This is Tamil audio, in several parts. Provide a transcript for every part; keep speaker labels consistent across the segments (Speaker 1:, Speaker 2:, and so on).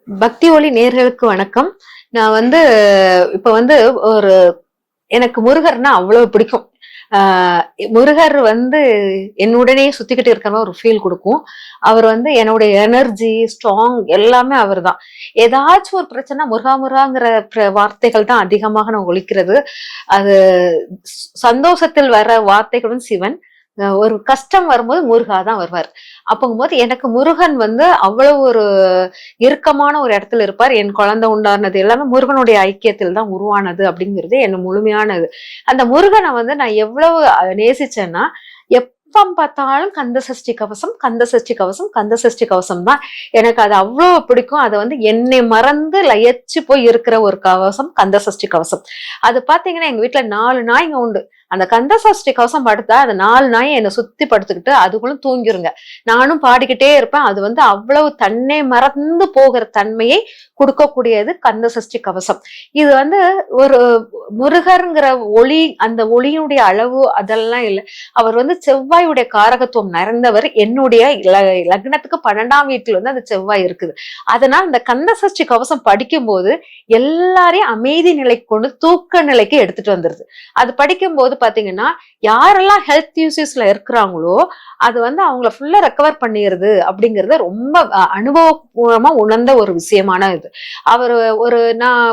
Speaker 1: பக்தி ஒளி நேர்களுக்கு வணக்கம். நான் இப்ப ஒரு எனக்கு முருகர்னா அவ்வளவு பிடிக்கும். ஆஹ் முருகர் என்னுடனே சுத்திக்கிட்டு இருக்கிற ஒரு ஃபீல் கொடுக்கும். அவர் என்னுடைய எனர்ஜி ஸ்ட்ராங் எல்லாமே அவர் தான். ஏதாச்சும் ஒரு பிரச்சனை முருகா முருகாங்கிற வார்த்தைகள் தான் அதிகமாக நான் ஒலிக்கிறது. அது சந்தோஷத்தில் வர வார்த்தைகளும் சிவன், ஒரு கஷ்டம் வரும்போது முருகா தான் வருவார். அப்போங்கும்போது எனக்கு முருகன் அவ்வளவு ஒரு இறுக்கமான ஒரு இடத்துல இருப்பார். என் குழந்தை உண்டானது எல்லாமே முருகனுடைய ஐக்கியத்தில் தான் உருவானது அப்படிங்கிறது என்ன முழுமையானது. அந்த முருகனை நான் எவ்வளவு நேசிச்சேன்னா, எப்ப பார்த்தாலும் கந்த சஷ்டி கவசம், கந்த சஷ்டி கவசம், கந்த சஷ்டி கவசம் தான். எனக்கு அது அவ்வளவு பிடிக்கும். அது என்னை மறந்து லயச்சு போய் இருக்கிற ஒரு கவசம் கந்த சஷ்டி கவசம். அது பாத்தீங்கன்னா எங்க வீட்டுல 4 நாய்ங்க உண்டு. அந்த கந்த சஷ்டி கவசம் படுத்தா அந்த 4 நாயை என்னை சுத்தி படுத்துக்கிட்டு அதுக்குள்ள தூங்கிருங்க. நானும் பாடிக்கிட்டே இருப்பேன். அது அவ்வளவு தன்னை மறந்து போகிற தன்மையை கொடுக்கக்கூடியது கந்த சஷ்டி கவசம். இது ஒரு முருகருங்கிற ஒளி, அந்த ஒளியினுடைய அளவு அதெல்லாம் இல்லை. அவர் செவ்வாயுடைய காரகத்துவம் நிறைந்தவர். என்னுடைய லக்னத்துக்கு 12ஆம் வீட்டில் அந்த செவ்வாய் இருக்குது. அதனால் இந்த கந்த சஷ்டி கவசம் படிக்கும் போது எல்லாரையும் அமைதி நிலைக்கு கொண்டு தூக்க நிலைக்கு எடுத்துட்டு வந்துருது. அது படிக்கும் போது பாத்தீங்கன்னா, யாரெல்லாம் ஹெல்த் இஷ்யூஸ்ல இருக்கிறாங்களோ அது அவங்கள ஃபுல்லா ரெக்கவர் பண்ணிடுது அப்படிங்கறது ரொம்ப அனுபவபூர்வமா உணர்ந்த ஒரு விஷயமான இது. அவர் நான்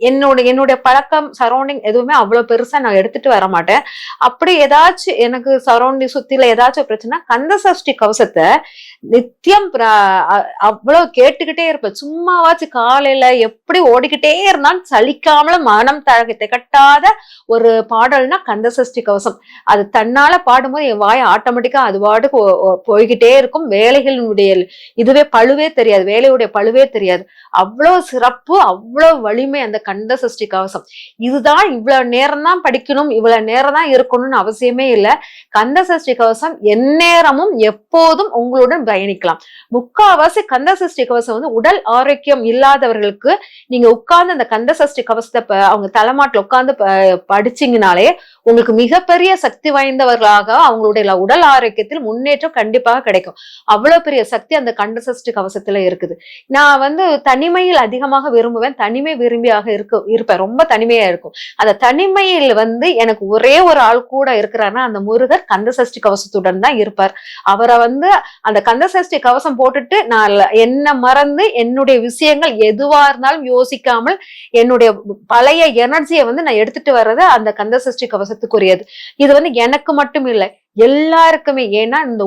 Speaker 1: என்னுடைய பழக்கம் சரௌண்டிங் எதுவுமே அவ்வளவு பெருசா நான் எடுத்துட்டு வர மாட்டேன். அப்படி ஏதாச்சும் எனக்கு சரௌண்டிங் சுத்தில ஏதாச்சும் பிரச்சனை, கந்த சஷ்டி கவசத்தை நித்தியம் அவ்வளவு கேட்டுக்கிட்டே இருப்பேன். சும்மாவாச்சு காலையில எப்படி ஓடிக்கிட்டே இருந்தாலும் சலிக்காமல மனம் திகட்டாத ஒரு பாடல்னா கந்த சஷ்டி கவசம். அது தன்னால பாடும்போது என் வாய் ஆட்டோமேட்டிக்கா அது பாட்டுக்கு போய்கிட்டே இருக்கும். வேலைகளினுடைய இதுவே பழுவே தெரியாது, வேலையுடைய பழுவே தெரியாது. அவ்வளவு சிறப்பு, அவ்வளவு வலிமை அந்த கந்த சஷ்டி கவசம். இதுதான் இவ்வளவு நேரம் தான் படிக்கணும், இவ்வளவு நேரம் தான் இருக்கணும்னு அவசியமே இல்லை. கந்த சஷ்டி கவசம் எந்நேரமும் எப்போதும் உங்களுடன் பயணிக்கலாம். முக்காவாசி கந்த சஷ்டி கவசம் உடல் ஆரோக்கியம் இல்லாதவர்களுக்கு நீங்க உட்கார்ந்து அந்த கந்த சஷ்டி கவசத்தை அவங்க தலைமாட்டில் உட்கார்ந்து படிச்சீங்கனாலே உங்களுக்கு மிகப்பெரிய சக்தி வாய்ந்தவர்களாக அவங்களுடைய உடல் ஆரோக்கியத்தில் முன்னேற்றம் கண்டிப்பாக கிடைக்கும். அவ்வளவு பெரிய சக்தி அந்த கந்த சஷ்டி கவசத்துல இருக்குது. நான் தனிமையில் அதிகமாக விரும்புவேன். தனிமை விரும்பியாக இருப்பேன். ரொம்ப தனிமையா இருக்கும். அந்த தனிமையில் எனக்கு ஒரே ஒரு ஆள் கூட இருக்கிறாருன்னா அந்த முருகர் கந்த சஷ்டி கவசத்துடன் தான் இருப்பார். அவரை அந்த கந்த சஷ்டி கவசம் போட்டுட்டு நான் என்ன மறந்து என்னுடைய விஷயங்கள் எதுவா இருந்தாலும் யோசிக்காமல் என்னுடைய பழைய எனர்ஜியை நான் எடுத்துட்டு வர்றது அந்த கந்த சஷ்டி கவசத்துக்குரியது. இது எனக்கு மட்டும் இல்லை, எல்லாருக்குமே. ஏன்னா இந்த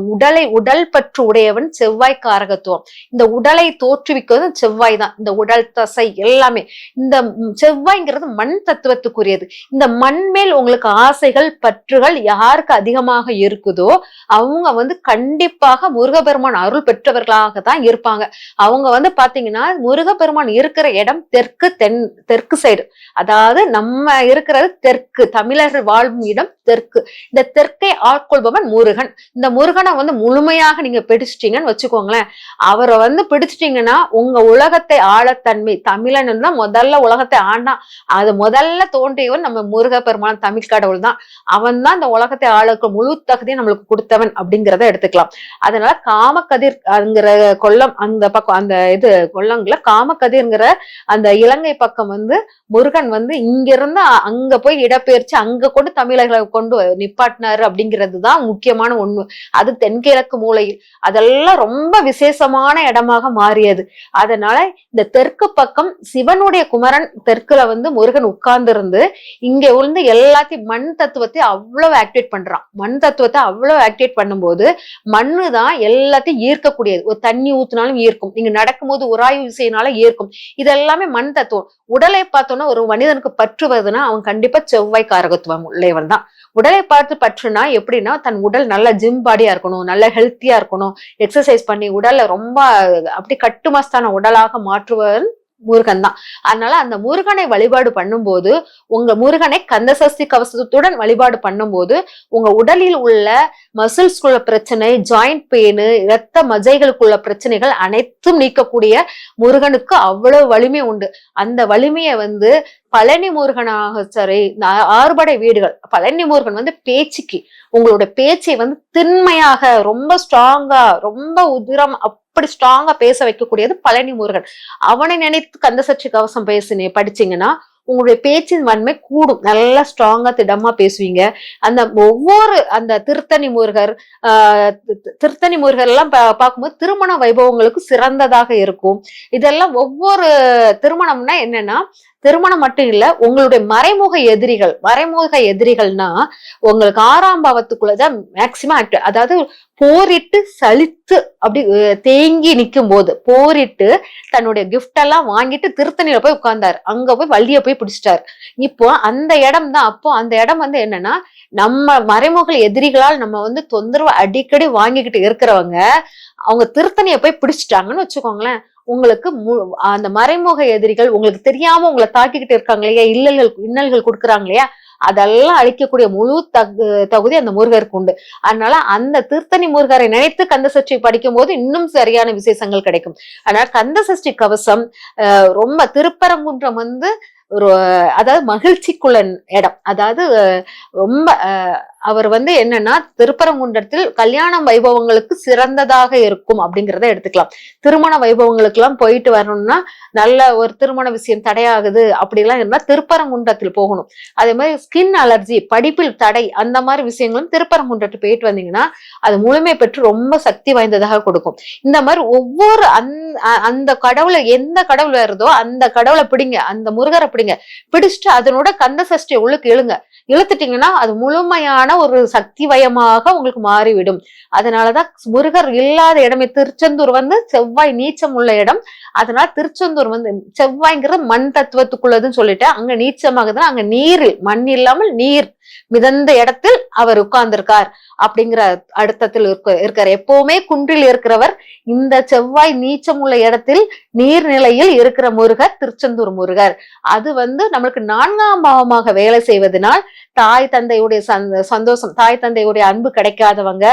Speaker 1: உடல் பற்று உடையவன் செவ்வாய் காரகத்துவம். இந்த உடலை தோற்றுவிக்கிறது செவ்வாய் தான். இந்த உடல் தசை எல்லாமே இந்த செவ்வாய்ங்கிறது மண் தத்துவத்துக்குரியது. இந்த மண் மேல் உங்களுக்கு ஆசைகள் பற்றுகள் யாருக்கு அதிகமாக இருக்குதோ அவங்க கண்டிப்பாக முருகப்பெருமான் அருள் பெற்றவர்களாக தான் இருப்பாங்க. அவங்க பாத்தீங்கன்னா முருகப்பெருமான் இருக்கிற இடம் தெற்கு சைடு. அதாவது நம்ம இருக்கிறது தெற்கு, தமிழர்கள் வாழும் இடம் தெற்கு. இந்த தெற்கை ஆட்கொள்பவன் முருகன். இந்த முருகனை முழுமையாக நீங்க பிடிச்சிட்டீங்கன்னு வச்சுக்கோங்களேன். அவரை பிடிச்சிட்டீங்கன்னா உங்க உலகத்தை ஆளத்தன்மை, தமிழன் தான் முதல்ல உலகத்தை ஆண்டா. அது முதல்ல தோன்றியவன் நம்ம முருகப்பெருமான், தமிழ் கடவுள் தான். அவன் தான் இந்த உலகத்தை ஆளுக்கு முழு தகுதியை நம்மளுக்கு கொடுத்தவன் அப்படிங்கிறத எடுத்துக்கலாம். அதனால காமக்கதிர்ங்கிற கொல்லம், அந்த பக்கம் அந்த இது கொல்லங்கள காமக்கதிர்ங்கிற அந்த இலங்கை பக்கம் முருகன் இங்க இருந்து அங்க போய் இடப்பெயர்ச்சி அங்க கொண்டு தமிழர்களை கொண்டு நிப்பாட்டினாரு அப்படிங்கிறதுதான் முக்கியமான உண்மை. அது தென்கிழக்கு மூலையில் அதெல்லாம் ரொம்ப விசேஷமான இடமாக மாறியது. அதனால இந்த தெற்கு பக்கம் சிவனுடைய குமரன் தெற்குல முருகன் உட்கார்ந்து இருந்து இங்க எல்லாத்தையும் மண் தத்துவத்தை அவ்வளவு ஆக்டிவேட் பண்றான். மண் தத்துவத்தை அவ்வளவு ஆக்டிவேட் பண்ணும்போது மண்ணு தான் எல்லாத்தையும் ஈர்க்கக்கூடியது. ஒரு தண்ணி ஊத்தினாலும் ஈர்க்கும், நீங்க நடக்கும்போது உராய்வு விசையினால ஈர்க்கும். இதெல்லாமே மண் தத்துவம். உடலை பார்த்தோன்னா ஒரு மனிதனுக்கு பற்று வருதுன்னா அவன் கண்டிப்பா செவ்வாய் காரகத்துவம் உள்ளவன் தான். உடலை பார்த்து பற்றுனா எப்படின்னா, தன் உடல் நல்ல ஜிம் பாடியா இருக்கணும், நல்ல ஹெல்த்தியா இருக்கணும், எக்ஸசைஸ் பண்ணி உடல்ல ரொம்ப அப்படி கட்டுமஸ்தான உடலாக மாற்றுவன் முருகன் தான். அதனால அந்த முருகனை வழிபாடு பண்ணும்போது, உங்க முருகனை கந்த சஷ்டி கவசத்துடன் வழிபாடு பண்ணும்போது உங்க உடலில் உள்ள மசில்ஸ்குள்ள பிரச்சனை, ஜாயிண்ட் பெயின், இரத்த மஜைகளுக்குள்ள பிரச்சனைகள் அனைத்தும் நீக்கக்கூடிய முருகனுக்கு அவ்வளவு வலிமை உண்டு. அந்த வலிமையை பழனி முருகனாக சரி, ஆறுபடை வீடுகள், பழனி முருகன் வந்து பேச்சுக்கு உங்களோட பேச்சை வந்து திண்மையாக ரொம்ப ஸ்ட்ராங்கா ரொம்ப உதிரம் அப்படி ஸ்ட்ராங்கா பேச வைக்கக்கூடியது பழனி முருகன். அவனை நினைத்து கந்தசஷ்டி கவசம் படிச்சீங்கன்னா உங்களுடைய பேச்சின் வன்மை கூடும். நல்லா ஸ்ட்ராங்கா திடமா பேசுவீங்க. அந்த ஒவ்வொரு அந்த திருத்தணி முருகர் எல்லாம் பார்க்கும்போது திருமண வைபவங்களுக்கு சிறந்ததாக இருக்கும். இதெல்லாம் ஒவ்வொரு திருமணம்னா என்னன்னா, திருமணம் மட்டும் இல்ல, உங்களுடைய மறைமுக எதிரிகள்னா உங்களுக்கு 6ஆம் பாவத்துக்குள்ளதான் மேக்சிமம் அதாவது போரிட்டு சலித்து அப்படி தேங்கி நிக்கும் போது போரிட்டு தன்னுடைய கிஃப்ட் எல்லாம் வாங்கிட்டு திருத்தணியில போய் உட்கார்ந்தாரு. அங்க போய் வள்ளிய போய் பிடிச்சிட்டாரு. இப்போ அந்த இடம் தான். அப்போ அந்த இடம் வந்து என்னன்னா, நம்ம மறைமுக எதிரிகளால் நம்ம வந்து தொந்தரவு அடிக்கடி வாங்கிக்கிட்டு இருக்கிறவங்க அவங்க திருத்தணியை போய் பிடிச்சிட்டாங்கன்னு வச்சுக்கோங்களேன். உங்களுக்கு அந்த மறைமுக எதிரிகள் உங்களுக்கு தெரியாம உங்களை தாக்கிக்கிட்டு இருக்காங்க இல்லையா, இன்னல்கள் கொடுக்குறாங்க இல்லையா, அதெல்லாம் அழிக்கக்கூடிய முழு தகுதி அந்த முருகருக்கு உண்டு. அதனால அந்த திருத்தணி முருகரை நினைத்து கந்தசஷ்டி படிக்கும் போது இன்னும் சரியான விசேஷங்கள் கிடைக்கும். அதனால கந்தசஷ்டி கவசம் ரொம்ப திருப்பரங்குன்றம் வந்து ஒரு அதாவது மகிழ்ச்சிக்குள்ள இடம். அதாவது ரொம்ப அவர் வந்து என்னன்னா திருப்பரங்குன்றத்தில் கல்யாண வைபவங்களுக்கு சிறந்ததாக இருக்கும் அப்படிங்கிறத எடுத்துக்கலாம். திருமண வைபவங்களுக்கு எல்லாம் போயிட்டு வரணும்னா, நல்ல ஒரு திருமண விஷயம் தடையாகுது அப்படிலாம் இருந்தா திருப்பரங்குன்றத்தில் போகணும். அதே மாதிரி ஸ்கின் அலர்ஜி, படிப்பில் தடை, அந்த மாதிரி விஷயங்களும் திருப்பரங்குன்றத்தில் போயிட்டு வந்தீங்கன்னா அது முழுமை பெற்று ரொம்ப சக்தி வாய்ந்ததாக கொடுக்கும். இந்த மாதிரி ஒவ்வொரு அந்த கடவுளை எந்த கடவுள் வருதோ அந்த கடவுளை பிடிங்க, அந்த முருகரை பிடிங்க, பிடிச்சிட்டு அதனோட கந்தசஷ்டியை உள்ளுக்கு இழுத்துட்டீங்கன்னா அது முழுமையான ஒரு சக்தி வயமாக உங்களுக்கு மாறிவிடும். அதனாலதான் முருகர் இல்லாத இடமே திருச்செந்தூர் வந்து செவ்வாய் நீச்சம் உள்ள இடம். அதனால திருச்செந்தூர் வந்து செவ்வாய்ங்கிறது மண் தத்துவத்துக்குள்ளதுன்னு சொல்லிட்டேன். அங்க நீச்சமாகுதுன்னா அங்க நீரில் மண் இல்லாமல் நீர் மிதந்த இடத்தில் அவர் உட்கார்ந்திருக்கார் அப்படிங்கிற அர்த்தத்தில் இருக்கார். எப்பவுமே குன்றில் இருக்கிறவர். இந்த செவ்வாய் நீச்சம் உள்ள இடத்தில் நீர்நிலையில் இருக்கிற முருகர் திருச்செந்தூர் முருகர். அது வந்து நம்மளுக்கு 4ஆம் பாவமாக வேலை செய்வதனால் தாய் தந்தையுடைய சந்தோஷம், தாய் தந்தையுடைய அன்பு கிடைக்காதவங்க,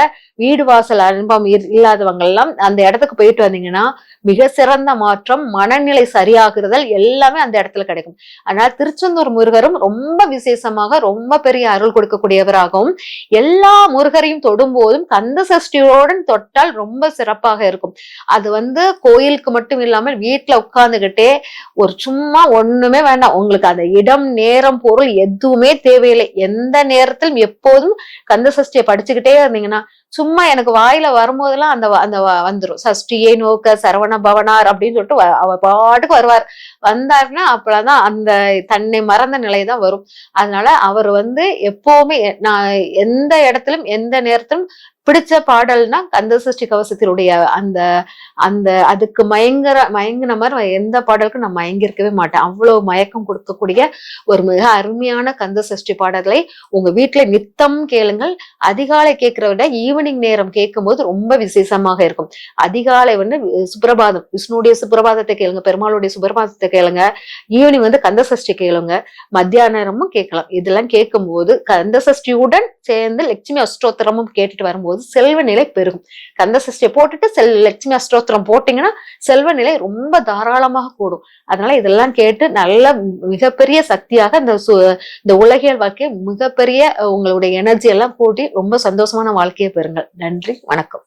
Speaker 1: வீடு வாசல் அன்பம் இல்லாதவங்க எல்லாம் அந்த இடத்துக்கு போயிட்டு வந்தீங்கன்னா மிக சிறந்த மாற்றம், மனநிலை சரியாகுறதல் எல்லாமே அந்த இடத்துல கிடைக்கும். அதனால திருச்செந்தூர் முருகரும் ரொம்ப விசேஷமாக ரொம்ப பெரிய அருள் கொடுக்கக்கூடியவராகவும், எல்லா முருகரையும் தொடும் போதும் கந்த சஷ்டியோடன் தொட்டால் ரொம்ப சிறப்பாக இருக்கும். அது வந்து கோயிலுக்கு மட்டும் இல்லாமல் வீட்டுல உட்கார்ந்துகிட்டே ஒரு சும்மா ஒண்ணுமே வேண்டாம், உங்களுக்கு அந்த இடம் நேரம் பொருள் எதுவுமே தேவையில்லை, எந்த நேரத்திலும் எப்போதும் கந்த சஷ்டியை படிச்சுக்கிட்டே இருந்தீங்கன்னா சும்மா எனக்கு வாயில வரும்போதெல்லாம் அந்த வந்துரும். சஷ்டியை நோக்க சரவண பவனார் அப்படின்னு சொல்லிட்டு அவர் பாட்டுக்கு வருவார். வந்தாருன்னா அப்பதான் அந்த தன்னை மறந்த நிலைதான் வரும். அதனால அவர் வந்து எப்பவுமே நான் எந்த இடத்திலும் எந்த நேரத்திலும் பிடிச்ச பாடல்னா கந்தசஷ்டி கவசத்தினுடைய அந்த அந்த அதுக்கு மயங்கின மாதிரி எந்த பாடலுக்கும் நான் மயங்கிருக்கவே மாட்டேன். அவ்வளவு மயக்கம் கொடுக்கக்கூடிய ஒரு மிக அருமையான கந்தசஷ்டி பாடல்களை உங்க வீட்டுல நித்தம் கேளுங்கள். அதிகாலை கேட்கிறத விட ஈவினிங் நேரம் கேட்கும் போது ரொம்ப விசேஷமாக இருக்கும். அதிகாலை வந்து சுப்பிரபாதம், விஷ்ணுடைய சுப்பிரபாதத்தை கேளுங்க, பெருமாளுடைய சுப்பிரபாதத்தை கேளுங்க. ஈவினிங் வந்து கந்தசஷ்டி கேளுங்க, மத்தியான நேரமும் கேட்கலாம். இதெல்லாம் கேட்கும் போது கந்தசஷ்டியுடன் சேர்ந்து லட்சுமி அஷ்டோத்திரமும் கேட்டுட்டு வரும்போது செல்வ நிலை பெருகும். கந்த சஷ்டியை போட்டுட்டு லட்சுமி அஷ்டோத்திரம் போட்டீங்கன்னா செல்வ நிலை ரொம்ப தாராளமாக கூடும். அதனால இதெல்லாம் கேட்டு நல்ல மிகப்பெரிய சக்தியாக இந்த உலகியல் வாழ்க்கையை மிகப்பெரிய உங்களுடைய எனர்ஜி எல்லாம் கூட்டி ரொம்ப சந்தோஷமான வாழ்க்கையை பெறுங்கள். நன்றி, வணக்கம்.